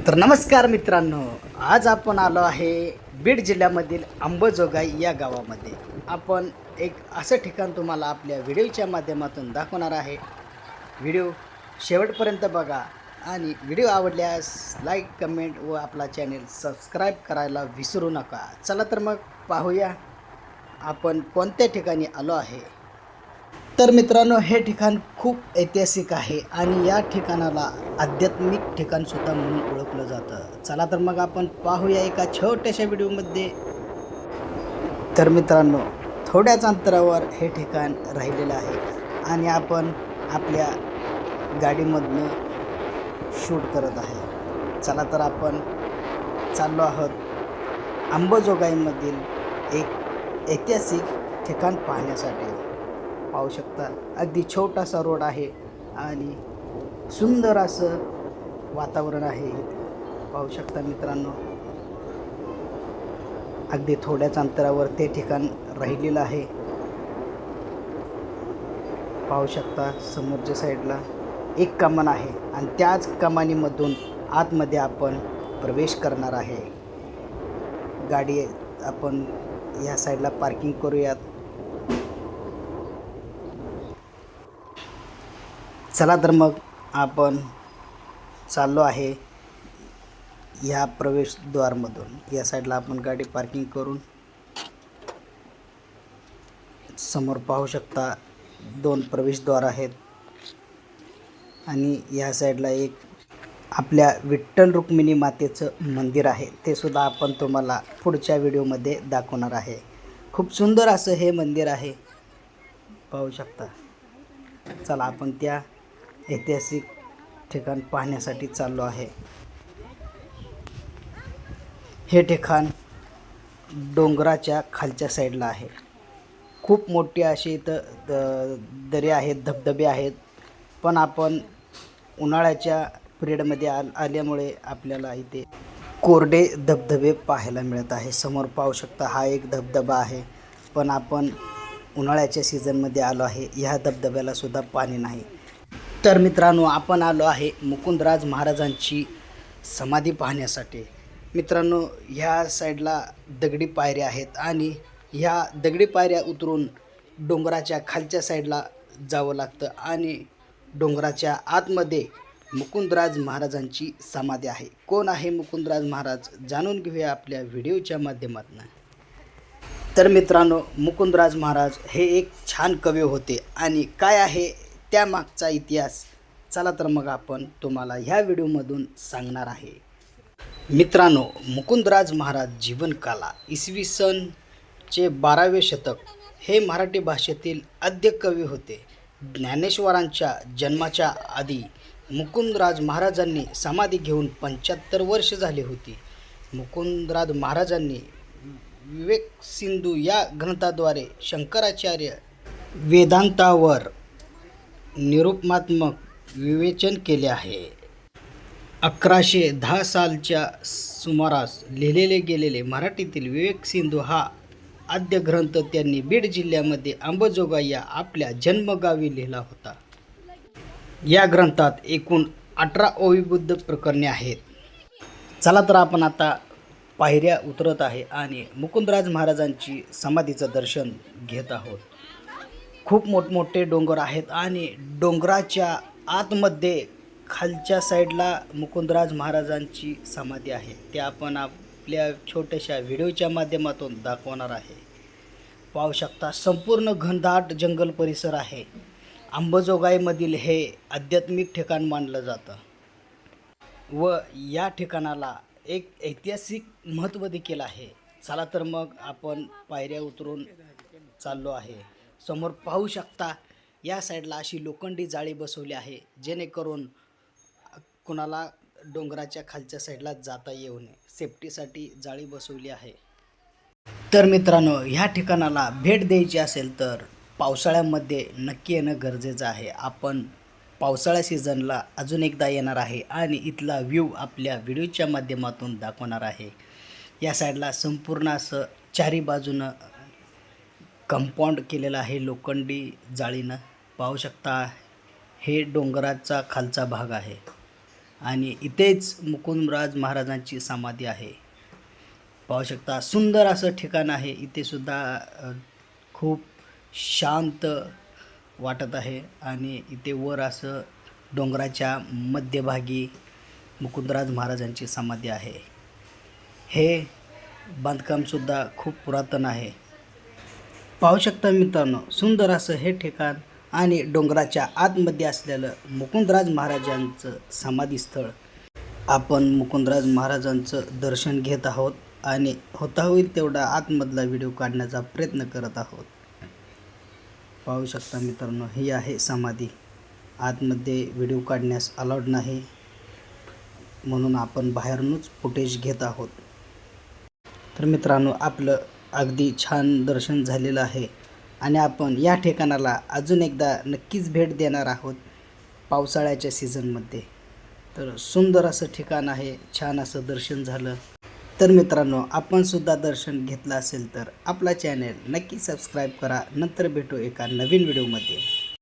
तर नमस्कार मित्रांनो, आज आपण आलो आहे बीड जिल्ह्यामधील अंबाजोगाई या गावामध्ये. आपण एक असं ठिकाण तुम्हाला आपल्या व्हिडिओच्या माध्यमातून दाखवणार आहे. व्हिडिओ शेवटपर्यंत बघा आणि व्हिडिओ आवडल्यास लाईक, कमेंट व आपला चॅनेल सबस्क्राईब करायला विसरू नका. चला तर मग पाहूया आपण कोणत्या ठिकाणी आलो आहे. तर मित्रांनो, हे ठिकाण खूप ऐतिहासिक आहे आणि या ठिकाणाला आध्यात्मिक ठिकाणसुद्धा म्हणून ओळखलं जातं. चला तर मग आपण पाहूया एका छोट्याशा व्हिडिओमध्ये. तर मित्रांनो, थोड्याच अंतरावर हे ठिकाण राहिलेलं आहे आणि आपण आपल्या गाडीमधनं शूट करत आहे. चला तर आपण चाललो आहोत अंबाजोगाईमधील एक ऐतिहासिक ठिकाण पाहण्यासाठी. पाहू शकता, अगदी छोटासा रोड आहे आणि सुंदर असं वातावरण आहे इथे. पाहू शकता मित्रांनो, अगदी थोड्याच अंतरावर ते ठिकाण राहिलेलं आहे. पाहू शकता समोरच्या साईडला एक कमान आहे आणि त्याच कमानीमधून आतमध्ये आपण प्रवेश करणार आहे. गाडी आपण या साईडला पार्किंग करूयात. चला तर मग आपण चाललो आहे ह्या प्रवेशद्वारमधून. या साईडला आपण गाडी पार्किंग करून समोर पाहू शकता 2 प्रवेशद्वार आहेत आणि या साईडला एक आपल्या विठ्ठल रुक्मिणी मातेचं मंदिर आहे. ते सुद्धा आपण तुम्हाला पुढच्या व्हिडिओमध्ये दाखवणार आहे. खूप सुंदर असं हे मंदिर आहे, पाहू शकता. चला आपण त्या ऐतिहासिक ठिकाण पाहण्यासाठी चाललो आहे. हे ठिकाण डोंगराच्या खालच्या साईडला आहे. खूप मोठी अशी इथं दरी आहेत, धबधबे आहेत. पण आपण उन्हाळ्याच्या पिरियडमध्ये आल्यामुळे आपल्याला इथे कोरडे धबधबे पाहायला मिळत आहे. समोर पाहू शकता हा एक धबधबा आहे, पण आपण उन्हाळ्याच्या सीझनमध्ये आलो आहे. ह्या धबधब्याला सुद्धा पाणी नाही. तर मित्रांनो, आपण आलो आहे मुकुंदराज महाराजांची समाधी पाहण्यासाठी. मित्रांनो, ह्या साईडला दगडी पायऱ्या आहेत आणि ह्या दगडी पायऱ्या उतरून डोंगराच्या खालच्या साईडला जावं लागतं आणि डोंगराच्या आतमध्ये मुकुंदराज महाराजांची समाधी आहे. कोण आहे मुकुंदराज महाराज, जाणून घेऊया आपल्या व्हिडिओच्या माध्यमातून. तर मित्रांनो, मुकुंदराज महाराज हे एक छान कवी होते आणि काय आहे त्यामागचा इतिहास, चला तर मग आपण तुम्हाला ह्या व्हिडिओमधून सांगणार आहे. मित्रांनो, मुकुंदराज महाराज जीवनकाला इसवी सनचे 12वे शतक हे मराठी भाषेतील आद्य कवी होते. ज्ञानेश्वरांच्या जन्माच्या आधी मुकुंदराज महाराजांनी समाधी घेऊन 75 वर्ष झाली होती. मुकुंदराज महाराजांनी विवेक सिंधू या ग्रंथाद्वारे शंकराचार्य वेदांतावर निरूपणात्मक विवेचन केले आहे. 1110 सालच्या सुमारास लिहिलेले गेलेले मराठीतील विवेक सिंधू हा आद्य ग्रंथ त्यांनी बीड जिल्ह्यामध्ये अंबाजोगाई या आपल्या जन्मगावी लिहिला होता. या ग्रंथात एकूण 18 ओविबुद्ध प्रकरणे आहेत. चला तर आपण आता पायऱ्या उतरत आहे आणि मुकुंदराज महाराजांची समाधीचं दर्शन घेत आहोत. खूप मोठमोठे डोंगर आहेत आणि डोंगराच्या आतमध्ये खालच्या साईडला मुकुंदराज महाराजांची समाधी आहे. ते आपण आपल्या छोट्याशा व्हिडिओच्या माध्यमातून दाखवणार आहे. पाहू शकता, संपूर्ण घनदाट जंगल परिसर आहे. अंबाजोगाईमधील हे आध्यात्मिक ठिकाण मानलं जातं व या ठिकाणाला एक ऐतिहासिक महत्त्व देखील आहे. चला तर मग आपण पायऱ्या उतरून चाललो आहे. समोर पाहू शकता, या साईडला अशी लोखंडी जाळी बसवली आहे जेणेकरून कुणाला डोंगराच्या खालच्या साईडला जाता येऊ नये, सेफ्टीसाठी जाळी बसवली आहे. तर मित्रांनो, ह्या ठिकाणाला भेट द्यायची असेल तर पावसाळ्यामध्ये नक्की येणं गरजेचं आहे. आपण पावसाळ्या सीझनला अजून एकदा येणार आहे आणि इथला व्ह्यू आपल्या व्हिडिओच्या माध्यमातून दाखवणार आहे. या साईडला संपूर्ण असं चारी बाजूनं कंपाऊंड केलेलं आहे लोखंडी जाळीनं. पाहू शकता, हे डोंगराचा खालचा भाग आहे आणि इथेच मुकुंदराज महाराजांची समाधी आहे. पाहू शकता सुंदर असं ठिकाण आहे. इथे सुद्धा खूप शांत वाटत आहे आणि इथे वर असं डोंगराच्या मध्यभागी मुकुंदराज महाराजांची समाधी आहे. हे बांधकामसुद्धा खूप पुरातन आहे. पाहू शकता मित्रांनो, सुंदर असं हे ठिकाण आणि डोंगराच्या आतमध्ये असलेलं मुकुंदराज महाराजांचं समाधीस्थळ. आपण मुकुंदराज महाराजांचं दर्शन घेत आहोत आणि होता होईल तेवढा आतमधला व्हिडिओ काढण्याचा प्रयत्न करत आहोत. पाहू शकता मित्रांनो, ही आहे समाधी. आतमध्ये व्हिडिओ काढण्यास अलाउड नाही, म्हणून आपण बाहेरूनच फुटेज घेत आहोत. तर मित्रांनो, आपलं अगदी छान दर्शन झालेलं आहे आणि आपण या ठिकाणाला अजून एकदा नक्कीच भेट देणार आहोत पावसाळ्याच्या सीझनमध्ये. तर सुंदर असं ठिकाण आहे, छान असं दर्शन झालं. तर मित्रांनो, आपण सुद्धा दर्शन घेतलं असेल तर आपला चॅनल नक्की सबस्क्राईब करा. नंतर भेटू एका नवीन व्हिडिओमध्ये.